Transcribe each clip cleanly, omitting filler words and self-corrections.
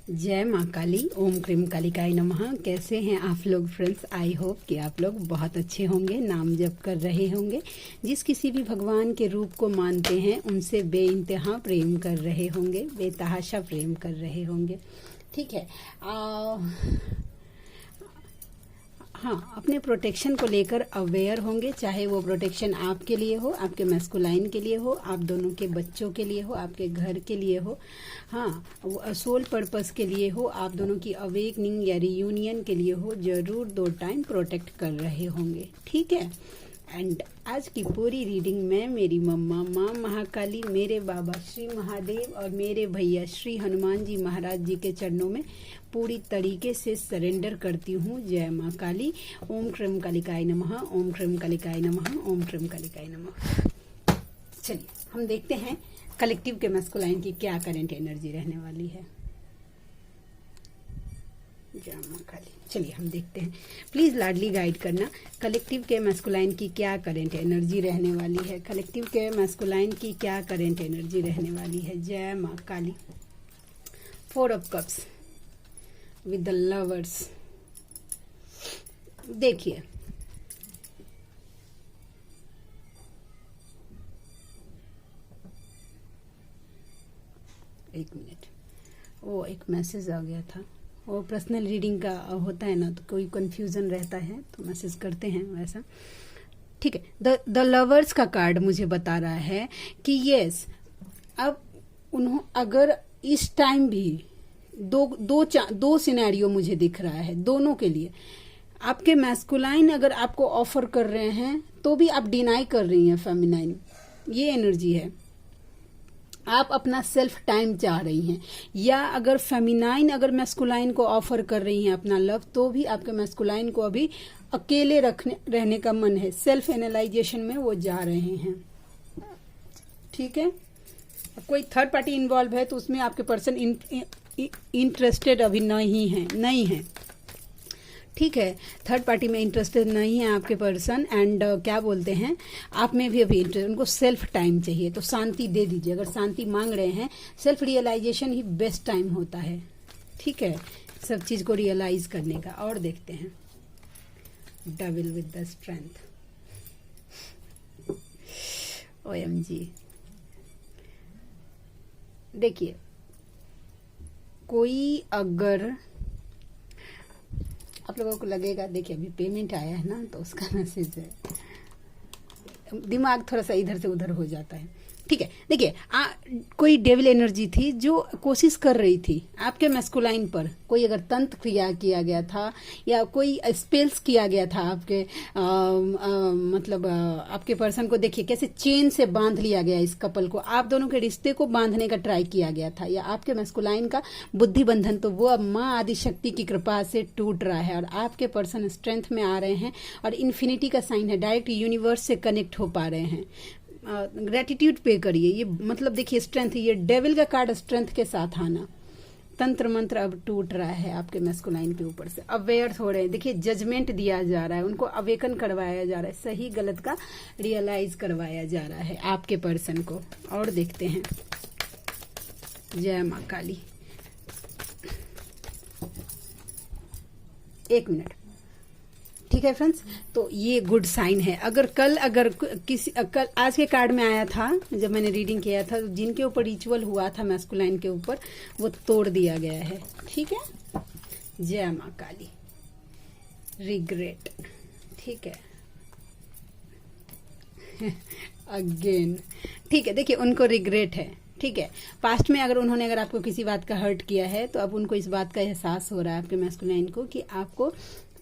जय माँ काली। ओम क्रीम कालिकाय नमः। कैसे हैं आप लोग फ्रेंड्स? आई होप कि आप लोग बहुत अच्छे होंगे, नाम जप कर रहे होंगे, जिस किसी भी भगवान के रूप को मानते हैं उनसे बेइंतहा प्रेम कर रहे होंगे, बेतहाशा प्रेम कर रहे होंगे। ठीक है। हाँ, अपने प्रोटेक्शन को लेकर अवेयर होंगे, चाहे वो प्रोटेक्शन आपके लिए हो, आपके मैस्कुलाइन के लिए हो, आप दोनों के बच्चों के लिए हो, आपके घर के लिए हो, हाँ वो सोल पर्पस के लिए हो, आप दोनों की अवेकनिंग या रियूनियन के लिए हो, जरूर 2 टाइम प्रोटेक्ट कर रहे होंगे। ठीक है। एंड आज की पूरी रीडिंग में मेरी मम्मा माँ महाकाली, मेरे बाबा श्री महादेव और मेरे भैया श्री हनुमान जी महाराज जी के चरणों में पूरी तरीके से सरेंडर करती हूँ। जय माँ काली। ओम क्रीम कालिकाय नमः। ओम क्रीम कालिकाय नमः। ओम क्रीम कालिकाय नमः। चलिए हम देखते हैं कलेक्टिव के मैस्कुलाइन की क्या करंट एनर्जी रहने वाली है। जय माँ काली। चलिए हम देखते हैं। प्लीज लाडली गाइड करना, कलेक्टिव के मैस्कुलाइन की क्या करंट एनर्जी रहने वाली है। कलेक्टिव के मैस्कुलाइन की क्या करंट एनर्जी रहने वाली है। जय माँ काली। 4 of cups with the lovers. देखिए एक मिनट, वो एक मैसेज आ गया था। वो पर्सनल रीडिंग का होता है ना, तो कोई कंफ्यूजन रहता है तो मैसेज करते हैं वैसा। ठीक है। द लवर्स का कार्ड मुझे बता रहा है कि यस, अब अगर इस टाइम भी दो सिनेरियो मुझे दिख रहा है दोनों के लिए। आपके मैस्कुलाइन अगर आपको ऑफर कर रहे हैं तो भी आप डिनाई कर रही हैं फेमिनाइन, ये एनर्जी है। आप अपना सेल्फ टाइम चाह रही हैं, या अगर फेमिनाइन अगर मैस्कुलाइन को ऑफर कर रही हैं अपना लव, तो भी आपके मैस्कुलाइन को अभी अकेले रहने का मन है। सेल्फ एनालाइजेशन में वो जा रहे हैं। ठीक है। कोई थर्ड पार्टी इन्वॉल्व है तो उसमें आपके पर्सन इंटरेस्टेड अभी नहीं है। ठीक है। थर्ड पार्टी में इंटरेस्टेड नहीं है आपके पर्सन। एंड क्या बोलते हैं, आप में भी अभी इंटरेस्ट, उनको सेल्फ टाइम चाहिए तो शांति दे दीजिए। अगर शांति मांग रहे हैं, सेल्फ रियलाइजेशन ही बेस्ट टाइम होता है। ठीक है, सब चीज को रियलाइज करने का। और देखते हैं devil with the strength. OMG। देखिए, कोई अगर आप लोगों को लगेगा, देखिए अभी पेमेंट आया है ना तो उसका मैसेज है, दिमाग थोड़ा सा इधर से उधर हो जाता है। ठीक है। देखिए कोई डेविल एनर्जी थी जो कोशिश कर रही थी आपके मैस्कुलाइन पर। कोई अगर तंत्र क्रिया किया गया था या कोई स्पेल्स किया गया था आपके मतलब आपके पर्सन को। देखिए कैसे चेन से बांध लिया गया इस कपल को, आप दोनों के रिश्ते को बांधने का ट्राई किया गया था, या आपके मैस्कुलाइन का बुद्धि बंधन, तो वो अब माँ आदिशक्ति की कृपा से टूट रहा है और आपके पर्सन स्ट्रेंथ में आ रहे हैं। और इन्फिनिटी का साइन है, डायरेक्ट यूनिवर्स से कनेक्ट हो पा रहे हैं। ग्रेटिट्यूड पे करिए। ये मतलब देखिए स्ट्रेंथ, ये डेविल का कार्ड स्ट्रेंथ के साथ आना। तंत्र मंत्र अब टूट रहा है आपके मैस्कुलाइन के ऊपर से, अवेयर हो रहे हैं। देखिए जजमेंट दिया जा रहा है, उनको अवेकन करवाया जा रहा है, सही गलत का रियलाइज करवाया जा रहा है आपके पर्सन को। और देखते हैं। जय माँ काली। 1 मिनट। ठीक है फ्रेंड्स, तो ये गुड साइन है। अगर आज के कार्ड में आया था जब मैंने रीडिंग किया था, तो जिनके ऊपर रिचुअल हुआ था मैस्कुलाइन के ऊपर, वो तोड़ दिया गया है। ठीक है। जय माँ काली। रिग्रेट। ठीक है। अगेन। ठीक है। देखिए उनको रिग्रेट है। ठीक है। पास्ट में अगर आपको किसी बात का हर्ट किया है, तो अब उनको इस बात का एहसास हो रहा है आपके मैस्कुलाइन को कि आपको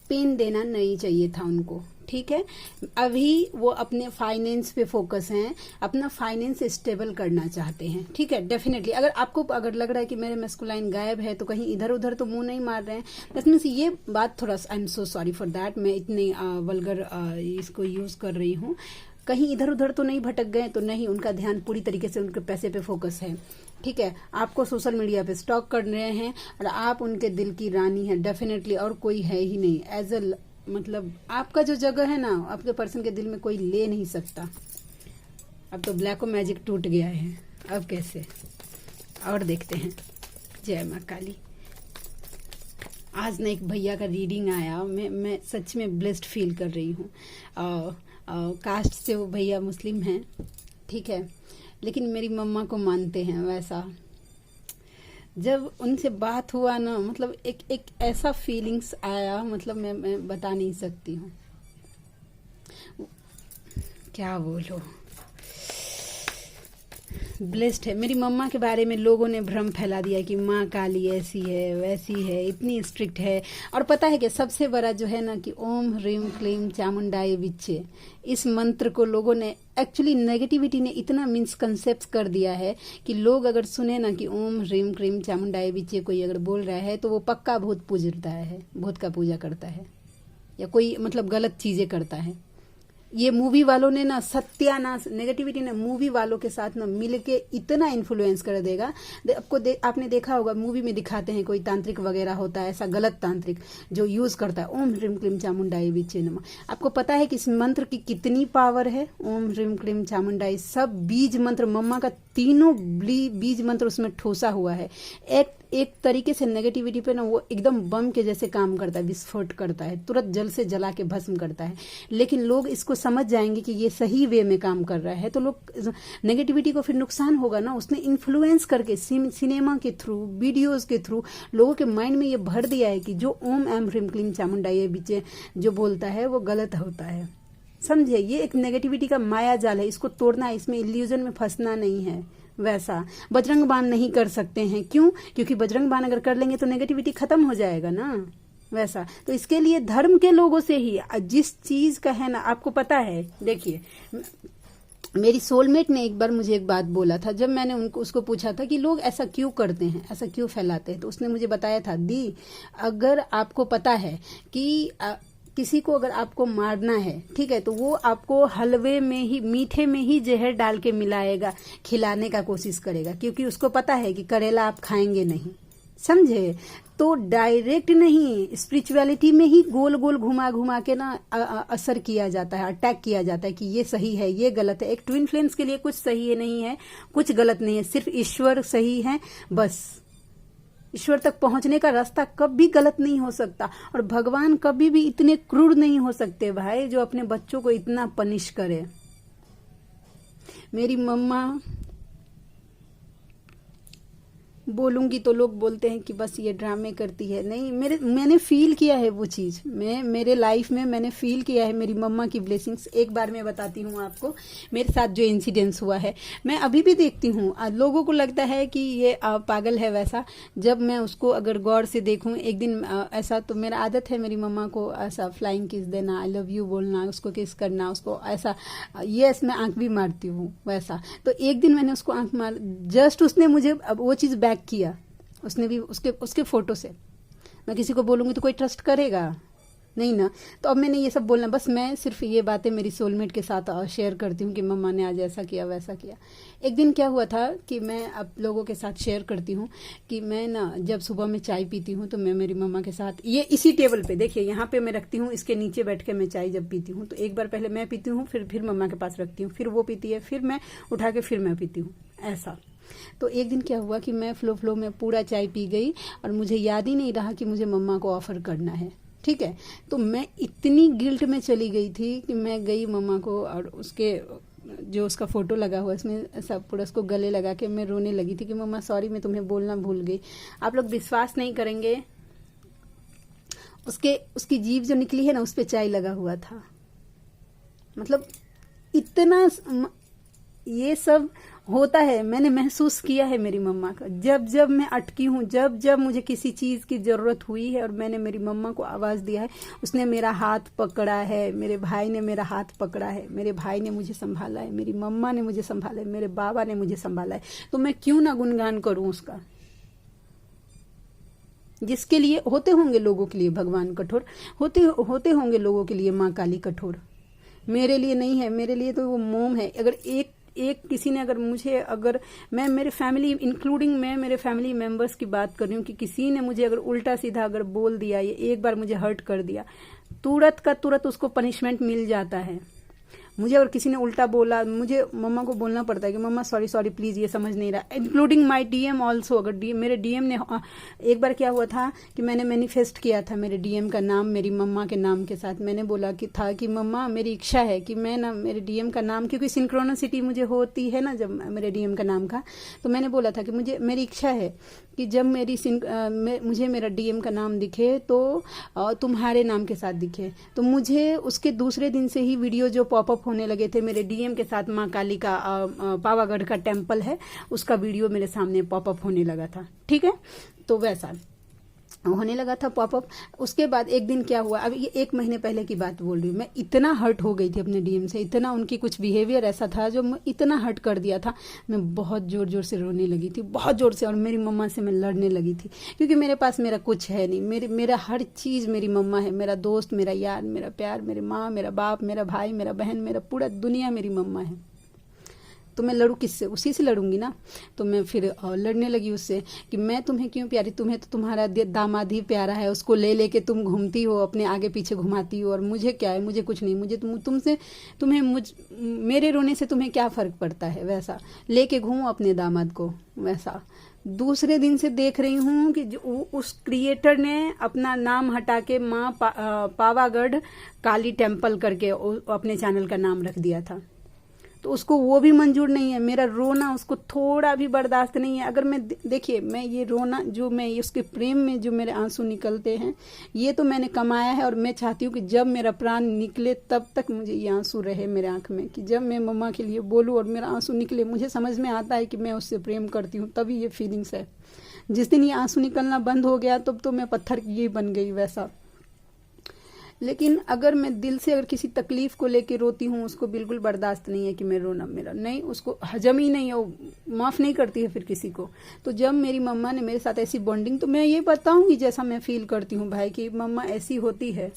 पेन देना नहीं चाहिए था उनको। ठीक है। अभी वो अपने फाइनेंस पे फोकस हैं, अपना फाइनेंस स्टेबल करना चाहते हैं। ठीक है। डेफिनेटली अगर लग रहा है कि मेरे मैस्कुलाइन गायब है, तो कहीं इधर उधर तो मुंह नहीं मार रहे हैं। दैट मीन्स ये बात थोड़ा सा, I am so sorry for that, मैं इतनी वल्गर इसको यूज कर रही हूँ। कहीं इधर उधर तो नहीं भटक गए, तो नहीं, उनका ध्यान पूरी तरीके से उनके पैसे पे फोकस है। ठीक है। आपको सोशल मीडिया पे स्टॉक कर रहे हैं और आप उनके दिल की रानी है डेफिनेटली, और कोई है ही नहीं। एज अ मतलब आपका जो जगह है ना, आपके पर्सन के दिल में कोई ले नहीं सकता। अब तो ब्लैक मैजिक टूट गया है, अब कैसे। और देखते हैं। जय माँ काली। आज ना एक भैया का रीडिंग आया, मैं सच में ब्लेस्ड फील कर रही हूँ। कास्ट से वो भैया मुस्लिम हैं, ठीक है, लेकिन मेरी मम्मा को मानते हैं। वैसा जब उनसे बात हुआ ना, मतलब एक ऐसा फीलिंग्स आया, मतलब मैं बता नहीं सकती हूँ, क्या बोलो। ब्लेस्ड है। मेरी मम्मा के बारे में लोगों ने भ्रम फैला दिया कि माँ काली ऐसी है वैसी है, इतनी स्ट्रिक्ट है। और पता है कि सबसे बड़ा जो है ना कि ओम ह्रीम क्लीम चामुंडाई विच्चे, इस मंत्र को लोगों ने एक्चुअली नेगेटिविटी ने इतना मिसकंसेप्ट कर दिया है कि लोग अगर सुने ना कि ओम ह्रीम क्लीम चामुंडाई विच्चे कोई अगर बोल रहा है तो वो पक्का भूत पूजता है, भूत का पूजा करता है, या कोई मतलब गलत चीजें करता है। ये मूवी वालों ने ना सत्यानाश, नेगेटिविटी ने मूवी वालों के साथ ना मिलके इतना इन्फ्लुएंस कर देगा। आपने देखा होगा मूवी में दिखाते हैं कोई तांत्रिक वगैरह होता है, ऐसा गलत तांत्रिक जो यूज करता है ओम ह्रीम क्लीम चामुंडाई विच्चे नमः। आपको पता है कि इस मंत्र की कितनी पावर है? ओम ह्रीम क्लीम चामुंडाई सब बीज मंत्र, मम्मा का तीनों बीज मंत्र उसमें ठोसा हुआ है। एक तरीके से नेगेटिविटी पे ना वो एकदम बम के जैसे काम करता है, विस्फोट करता है, तुरंत जल से जला के भस्म करता है। लेकिन लोग इसको समझ जाएंगे कि ये सही वे में काम कर रहा है, तो लोग नेगेटिविटी को फिर नुकसान होगा ना। उसने इन्फ्लुएंस करके सिनेमा के थ्रू, वीडियोज के थ्रू लोगों के माइंड में ये भर दिया है कि जो ओम एम ह्रीम क्लीम चामुंडाई विच्चे जो बोलता है वो गलत होता है। समझे? ये एक नेगेटिविटी का माया जाल है, इसको तोड़ना है, इसमें इल्यूजन में फंसना नहीं है। वैसा बजरंग बाण नहीं कर सकते हैं, क्यों? क्योंकि बजरंग बाण अगर कर लेंगे तो नेगेटिविटी खत्म हो जाएगा ना। वैसा तो इसके लिए धर्म के लोगों से ही जिस चीज का है ना, आपको पता है, देखिए मेरी सोलमेट ने एक बार मुझे एक बात बोला था, जब मैंने उसको पूछा था कि लोग ऐसा क्यों करते हैं, ऐसा क्यों फैलाते हैं, तो उसने मुझे बताया था, दी अगर आपको पता है कि किसी को अगर आपको मारना है, ठीक है, तो वो आपको हलवे में ही, मीठे में ही जहर डाल के मिलाएगा, खिलाने का कोशिश करेगा, क्योंकि उसको पता है कि करेला आप खाएंगे नहीं। समझे? तो डायरेक्ट नहीं, स्पिरिचुअलिटी में ही गोल गोल घुमा घुमा के ना असर किया जाता है, अटैक किया जाता है कि ये सही है, ये गलत है। एक ट्विन फ्लेम्स के लिए कुछ सही है नहीं है, कुछ गलत नहीं है, सिर्फ ईश्वर सही है बस। ईश्वर तक पहुंचने का रास्ता कभी गलत नहीं हो सकता, और भगवान कभी भी इतने क्रूर नहीं हो सकते भाई जो अपने बच्चों को इतना पनिश करे। मेरी मम्मा, बोलूंगी तो लोग बोलते हैं कि बस ये ड्रामे करती है, नहीं, मैंने फील किया है वो चीज, मेरे लाइफ में मैंने फील किया है मेरी मम्मा की ब्लेसिंग्स। एक बार मैं बताती हूँ आपको मेरे साथ जो इंसिडेंस हुआ है। मैं अभी भी देखती हूँ, लोगों को लगता है कि ये पागल है, वैसा जब मैं उसको अगर गौर से देखूं, एक दिन ऐसा, तो मेरा आदत है मेरी मम्मा को ऐसा फ्लाइंग किस देना, आई लव यू बोलना, उसको किस करना, उसको ऐसा, यस मैं आंख भी मारती हूँ वैसा। तो एक दिन मैंने उसको आंख मार, जस्ट उसने मुझे अब वो चीज बैक किया, उसने भी उसके फोटो से। मैं किसी को बोलूंगी तो कोई ट्रस्ट करेगा नहीं ना, तो अब मैंने ये सब बोलना, बस मैं सिर्फ ये बातें मेरी सोलमेट के साथ शेयर करती हूँ कि मम्मा ने आज ऐसा किया वैसा किया। एक दिन क्या हुआ था कि मैं अब लोगों के साथ शेयर करती हूँ कि मैं ना जब सुबह में चाय पीती हूँ तो मैं मेरी मम्मा के साथ, ये इसी टेबल पे देखिए यहाँ पे मैं रखती हूँ, इसके नीचे बैठ के मैं चाय जब पीती हूँ तो एक बार पहले मैं पीती हूँ, फिर मम्मा के पास रखती हूँ, फिर वो पीती है, फिर मैं उठा के फिर मैं पीती हूँ, ऐसा। तो एक दिन क्या हुआ कि मैं फ्लो में पूरा चाय पी गई और मुझे याद ही नहीं रहा कि मुझे मम्मा को ऑफर करना है, ठीक है। तो मैं इतनी गिल्ट में चली गई थी कि मैं गई मम्मा को, और उसके जो उसका फोटो लगा हुआ इसमें सब पूरा उसको गले लगा के मैं रोने लगी थी कि मम्मा सॉरी, मैं तुम्हें बोलना भूल गई। आप लोग विश्वास नहीं करेंगे, उसकी जीभ जो निकली है ना उस पे चाय लगा हुआ था। मतलब इतना ये सब होता है, मैंने महसूस किया है मेरी मम्मा का। जब जब मैं अटकी हूँ, जब जब मुझे किसी चीज की जरूरत हुई है और मैंने मेरी मम्मा को आवाज दिया है, उसने मेरा हाथ पकड़ा है, मेरे भाई ने मेरा हाथ पकड़ा है, मेरे भाई ने मुझे संभाला है, मेरी मम्मा ने मुझे संभाला है, मेरे बाबा ने मुझे संभाला है। तो मैं क्यों ना गुणगान करूं उसका। जिसके लिए होते होंगे लोगों के लिए भगवान कठोर, होते होंगे लोगों के लिए माँ काली कठोर, मेरे लिए नहीं है। मेरे लिए तो वो मोम है। अगर एक किसी ने अगर मुझे, अगर मैं मेरे फैमिली इंक्लूडिंग मैं मेरे फैमिली मेंबर्स की बात कर रही हूँ कि किसी ने मुझे अगर उल्टा सीधा अगर बोल दिया, ये एक बार मुझे हर्ट कर दिया, तुरंत का तुरंत उसको पनिशमेंट मिल जाता है। मुझे अगर किसी ने उल्टा बोला, मुझे मम्मा को बोलना पड़ता है कि मम्मा सॉरी सॉरी प्लीज ये समझ नहीं रहा, इंक्लूडिंग माय डीएम ऑल्सो। अगर मेरे डीएम ने, एक बार क्या हुआ था कि मैंने मैनिफेस्ट किया था मेरे डीएम का नाम मेरी मम्मा के नाम के साथ। मैंने बोला कि था कि मम्मा मेरी इच्छा है कि मैं ना मेरे डीएम का नाम, क्योंकि सिंक्रोनिसिटी मुझे होती है ना जब मेरे डीएम का नाम का, तो मैंने बोला था कि मुझे मेरी इच्छा है कि जब मुझे मेरा डीएम का नाम दिखे तो तुम्हारे नाम के साथ दिखे। तो मुझे उसके दूसरे दिन से ही वीडियो जो पॉपअप होने लगे थे मेरे डीएम के साथ, माँ काली का पावागढ़ का टेम्पल है उसका वीडियो मेरे सामने पॉपअप होने लगा था। ठीक है, तो वैसा होने लगा था पॉपअप। उसके बाद एक दिन क्या हुआ, अब ये 1 महीने पहले की बात बोल रही हूँ मैं, इतना हर्ट हो गई थी अपने डीएम से, इतना उनकी कुछ बिहेवियर ऐसा था जो इतना हर्ट कर दिया था। मैं बहुत जोर जोर से रोने लगी थी, बहुत जोर से, और मेरी मम्मा से मैं लड़ने लगी थी, क्योंकि मेरे पास मेरा कुछ है नहीं, मेरा हर चीज़ मेरी मम्मा है, मेरा दोस्त, मेरा यार, मेरा प्यार, मेरी माँ, मेरा बाप, मेरा भाई, मेरा बहन, मेरा पूरा दुनिया मेरी मम्मा है। तो मैं लड़ूँ किससे? उसी से लड़ूंगी ना। तो मैं फिर लड़ने लगी उससे कि मैं तुम्हें क्यों प्यारी, तुम्हें तो तुम्हारा दामाद ही प्यारा है, उसको ले लेके तुम घूमती हो, अपने आगे पीछे घुमाती हो, और मुझे क्या है, मुझे कुछ नहीं, मुझे मेरे रोने से तुम्हें क्या फर्क पड़ता है, वैसा लेके घूमो अपने दामाद को, वैसा। दूसरे दिन से देख रही हूँ कि उस क्रिएटर ने अपना नाम हटा के माँ पावागढ़ काली टेम्पल करके अपने चैनल का नाम रख दिया था। तो उसको वो भी मंजूर नहीं है, मेरा रोना उसको थोड़ा भी बर्दाश्त नहीं है। अगर मैं देखिए, मैं ये रोना जो मैं उसके प्रेम में जो मेरे आंसू निकलते हैं, ये तो मैंने कमाया है, और मैं चाहती हूँ कि जब मेरा प्राण निकले तब तक मुझे ये आंसू रहे मेरे आंख में, कि जब मैं मम्मा के लिए बोलूँ और मेरा आंसू निकले, मुझे समझ में आता है कि मैं उससे प्रेम करती हूँ, तभी ये फीलिंग्स है। जिस दिन ये आंसू निकलना बंद हो गया तब तो मैं पत्थर की ही बन गई, वैसा। लेकिन अगर मैं दिल से अगर किसी तकलीफ को लेके रोती हूँ, उसको बिल्कुल बर्दाश्त नहीं है कि मैं रोना, मेरा नहीं, उसको हजम ही नहीं है, वो माफ़ नहीं करती है फिर किसी को। तो जब मेरी मम्मा ने मेरे साथ ऐसी बॉन्डिंग, तो मैं ये बताऊंगी जैसा मैं फील करती हूँ भाई, कि मम्मा ऐसी होती है।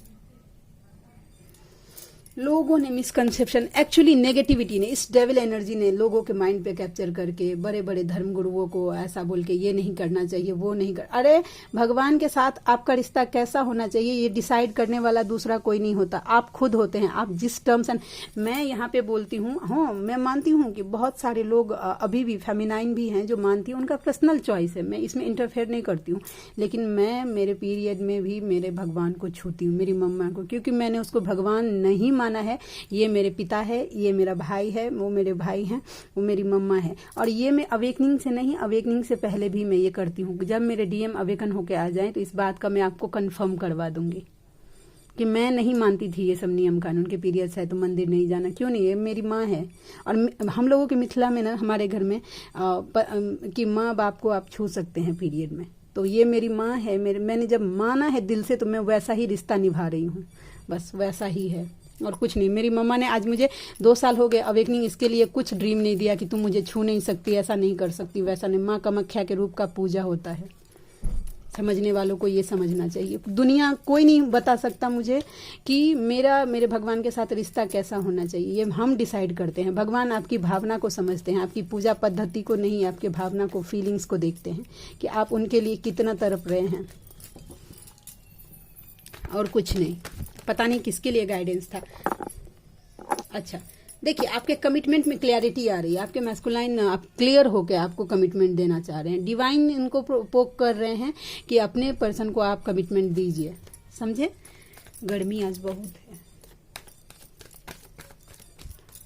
लोगों ने मिसकंसेप्शन, एक्चुअली नेगेटिविटी ने, इस डेविल एनर्जी ने लोगों के माइंड पे कैप्चर करके बड़े बड़े धर्म गुरुओं को ऐसा बोल के ये नहीं करना चाहिए, वो नहीं कर, अरे भगवान के साथ आपका रिश्ता कैसा होना चाहिए ये डिसाइड करने वाला दूसरा कोई नहीं होता, आप खुद होते हैं। आप जिस टर्म्स एंड, मैं यहाँ पे बोलती हूँ, हाँ मैं मानती हूँ कि बहुत सारे लोग अभी भी फेमिनाइन भी हैं जो मानती हूँ, उनका पर्सनल चॉइस है, मैं इसमें इंटरफेयर नहीं करती हूँ। लेकिन मैं मेरे पीरियड में भी मेरे भगवान को छूती हूँ, मेरी मम्मा को, क्योंकि मैंने उसको भगवान नहीं माना है। ये मेरे पिता है, ये मेरा भाई है, वो मेरे भाई हैं, वो मेरी मम्मा है। और ये मैं अवेकनिंग से नहीं, अवेकनिंग से पहले भी मैं ये करती हूँ। जब मेरे डीएम अवेकन होके आ जाए तो इस बात का मैं आपको कंफर्म करवा दूंगी कि मैं नहीं मानती थी ये सब नियम कानून के, पीरियड्स है तो मंदिर नहीं जाना, क्यों नहीं, ये मेरी माँ है। और हम लोगों के मिथिला में ना, हमारे घर में कि माँ बाप को आप छू सकते हैं पीरियड में, तो ये मेरी माँ है। मैंने जब माना है दिल से, तो मैं वैसा ही रिश्ता निभा रही हूँ, बस वैसा ही है और कुछ नहीं। मेरी मम्मा ने आज मुझे 2 साल हो गए अवेकनिंग, इसके लिए कुछ ड्रीम नहीं दिया कि तुम मुझे छू नहीं सकती, ऐसा नहीं कर सकती, वैसा नहीं। माँ कामाख्या के रूप का पूजा होता है, समझने वालों को ये समझना चाहिए। दुनिया कोई नहीं बता सकता मुझे कि मेरे भगवान के साथ रिश्ता कैसा होना चाहिए, ये हम डिसाइड करते हैं। भगवान आपकी भावना को समझते हैं, आपकी पूजा पद्धति को नहीं, आपके भावना को, फीलिंग्स को देखते हैं कि आप उनके लिए कितना तड़प रहे हैं, और कुछ नहीं। पता नहीं किसके लिए गाइडेंस था। अच्छा देखिए, आपके कमिटमेंट में क्लैरिटी आ रही है, आपके मैस्कुलाइन आप क्लियर होकर आपको कमिटमेंट देना चाह रहे हैं। डिवाइन इनको पोक कर रहे हैं कि अपने पर्सन को आप कमिटमेंट दीजिए, समझे। गर्मी आज बहुत है।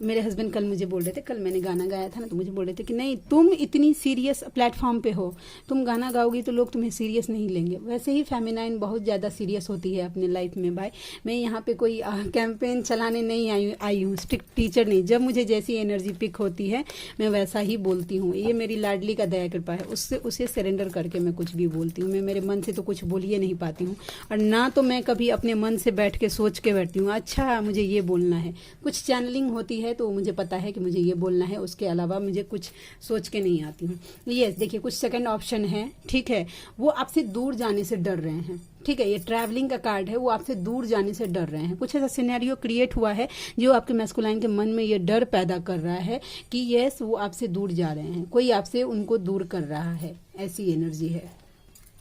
मेरे हस्बैंड कल मुझे बोल रहे थे, कल मैंने गाना गाया था ना, तो मुझे बोल रहे थे कि नहीं तुम इतनी सीरियस प्लेटफॉर्म पे हो, तुम गाना गाओगी तो लोग तुम्हें सीरियस नहीं लेंगे। वैसे ही फेमिनाइन बहुत ज़्यादा सीरियस होती है अपने लाइफ में भाई। मैं यहाँ पे कोई कैंपेन चलाने नहीं आई हूँ, स्ट्रिक्ट टीचर नहीं। जब मुझे जैसी एनर्जी पिक होती है मैं वैसा ही बोलती हूँ। ये मेरी लाडली का दया कृपा है, उसे सरेंडर करके मैं कुछ भी बोलती हूँ। मैं मेरे मन से तो कुछ बोल ही नहीं पाती हूँ, और ना तो मैं कभी अपने मन से बैठ के सोच के बैठती हूँ अच्छा मुझे ये बोलना है। कुछ चैनलिंग होती है तो मुझे पता है कि मुझे ये बोलना है, उसके अलावा मुझे कुछ सोच के नहीं आती हूँ। ये देखिए, कुछ सेकंड ऑप्शन है, ठीक है, वो आपसे दूर जाने से डर रहे हैं, ठीक है। ये ट्रैवलिंग का कार्ड है, वो आपसे दूर जाने से डर रहे हैं। कुछ ऐसा सिनेरियो क्रिएट हुआ है जो आपके मैस्कुलाइन के मन में ये डर पैदा कर रहा है कि यस वो आपसे दूर जा रहे हैं, कोई आपसे उनको दूर कर रहा है, ऐसी एनर्जी है,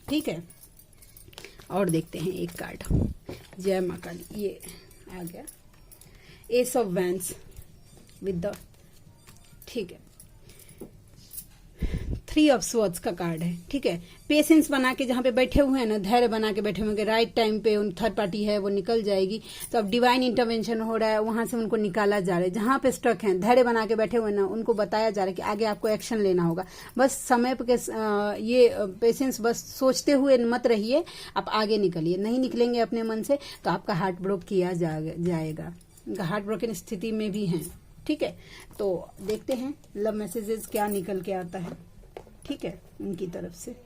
ठीक है। और देखते हैं एक कार्ड, जय माँ काली, ये आ गया S of vents. With the, ठीक है, 3 ऑफ स्वॉर्ड्स का कार्ड है, ठीक है। पेशेंस बना के जहां पे बैठे हुए हैं ना, धैर्य बना के बैठे हुए हैं, राइट टाइम पे उन थर्ड पार्टी है वो निकल जाएगी। तो अब डिवाइन इंटरवेंशन हो रहा है, वहां से उनको निकाला जा रहा है। जहां पे स्टक हैं, धैर्य बना के बैठे हुए ना, उनको बताया जा रहा है कि आगे आपको एक्शन लेना होगा। बस समय पे ये पेशेंस बस सोचते हुए मत रहिए, आप आगे निकलिए। नहीं निकलेंगे अपने मन से तो आपका हार्ट ब्रोक किया जाएगा। उनका हार्ट ब्रोकन स्थिति में भी है, ठीक है। तो देखते हैं लव मैसेजेस क्या निकल के आता है, ठीक है, उनकी तरफ से।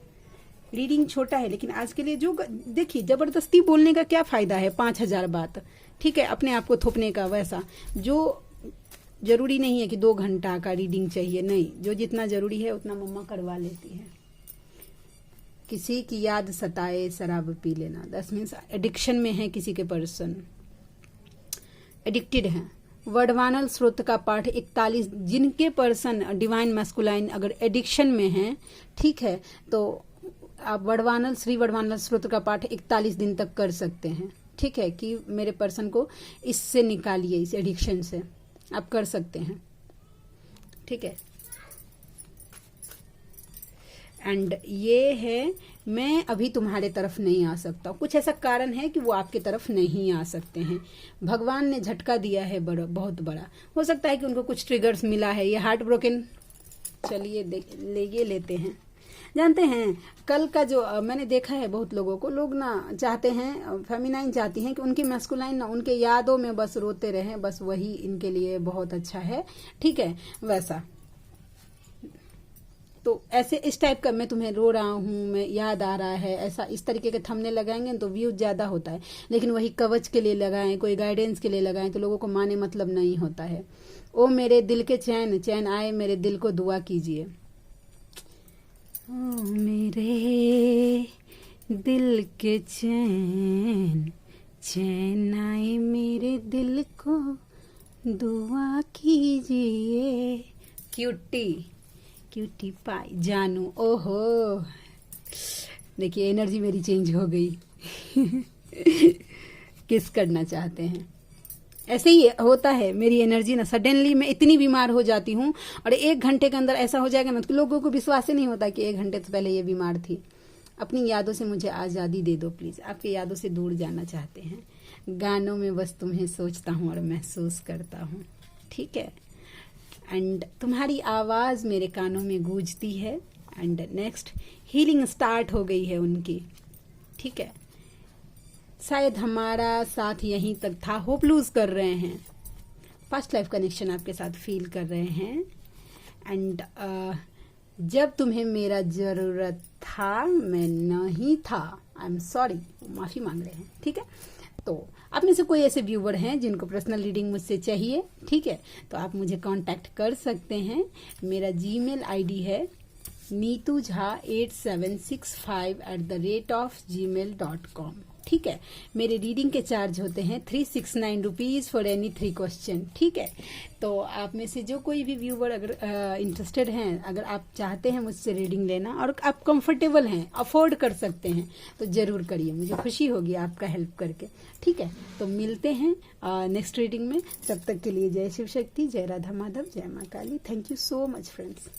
रीडिंग छोटा है लेकिन आज के लिए जो देखिए, जबरदस्ती बोलने का क्या फायदा है, 5000 बात, ठीक है, अपने आप को थोपने का। वैसा जो जरूरी नहीं है कि 2 घंटा का रीडिंग चाहिए, नहीं, जो जितना जरूरी है उतना मम्मा करवा लेती है। किसी की याद सताए शराब पी लेना, दैट मीन्स एडिक्शन में है किसी के पर्सन, एडिक्टेड है। वर्डवानल स्रोत का पाठ 41, जिनके पर्सन डिवाइन मैस्कुलाइन अगर एडिक्शन में है, ठीक है, तो आप श्री वर्डवानल स्रोत का पाठ 41 दिन तक कर सकते हैं, ठीक है, कि मेरे पर्सन को इससे निकालिए, इस एडिक्शन से आप कर सकते हैं, ठीक है। एंड ये है, मैं अभी तुम्हारे तरफ नहीं आ सकता, कुछ ऐसा कारण है कि वो आपके तरफ नहीं आ सकते हैं। भगवान ने झटका दिया है बहुत बड़ा, हो सकता है कि उनको कुछ ट्रिगर्स मिला है। ये हार्ट ब्रोकन, चलिए लेते हैं। जानते हैं कल का जो मैंने देखा है, बहुत लोगों को, लोग ना चाहते हैं, फेमिनाइन चाहती हैं कि उनकी मैस्कुलाइन ना उनके यादों में बस रोते रहें, बस वही इनके लिए बहुत अच्छा है, ठीक है, वैसा। तो ऐसे इस टाइप का, मैं तुम्हें रो रहा हूँ, मैं याद आ रहा है, ऐसा इस तरीके के थंबनेल लगाएंगे तो व्यूज ज्यादा होता है। लेकिन वही कवच के लिए लगाएं, कोई गाइडेंस के लिए लगाएं तो लोगों को माने मतलब नहीं होता है। ओ मेरे दिल के चैन, चैन आए मेरे दिल को दुआ कीजिए। ओ मेरे दिल के चैन, चैन आए मेरे दिल को दुआ कीजिए। क्यूटी पाई जानू, ओहो, देखिए एनर्जी मेरी चेंज हो गई। किस करना चाहते हैं, ऐसे ही होता है। मेरी एनर्जी ना सडनली मैं इतनी बीमार हो जाती हूँ और 1 घंटे के अंदर ऐसा हो जाएगा ना कि लोगों को विश्वास ही नहीं होता कि 1 घंटे से पहले ये बीमार थी। अपनी यादों से मुझे आज़ादी दे दो प्लीज़। आपकी यादों से दूर जाना चाहते हैं, गानों में बस तुम्हें सोचता हूँ और महसूस करता हूँ, ठीक है। एंड तुम्हारी आवाज़ मेरे कानों में गूंजती है। एंड नेक्स्ट हीलिंग स्टार्ट हो गई है उनकी, ठीक है। शायद हमारा साथ यहीं तक था, होप लूज कर रहे हैं, पास्ट लाइफ कनेक्शन आपके साथ फील कर रहे हैं। एंड जब तुम्हें मेरा जरूरत था मैं नहीं था, आई एम सॉरी, माफी मांग रहे हैं, ठीक है। तो आप में से कोई ऐसे व्यूवर हैं जिनको पर्सनल रीडिंग मुझसे चाहिए, ठीक है, तो आप मुझे कांटेक्ट कर सकते हैं। मेरा जीमेल आईडी है neetujha8765@gmail.com, ठीक है। मेरे रीडिंग के चार्ज होते हैं 369 रुपीज़ फॉर एनी 3 क्वेश्चन, ठीक है। तो आप में से जो कोई भी व्यूवर अगर इंटरेस्टेड हैं, अगर आप चाहते हैं मुझसे रीडिंग लेना और आप कंफर्टेबल हैं, अफोर्ड कर सकते हैं, तो ज़रूर करिए, मुझे खुशी होगी आपका हेल्प करके, ठीक है। तो मिलते हैं नेक्स्ट रीडिंग में, तब तक के लिए जय शिव शक्ति, जय राधा माधव, जय माँ Kali. Thank you so much friends.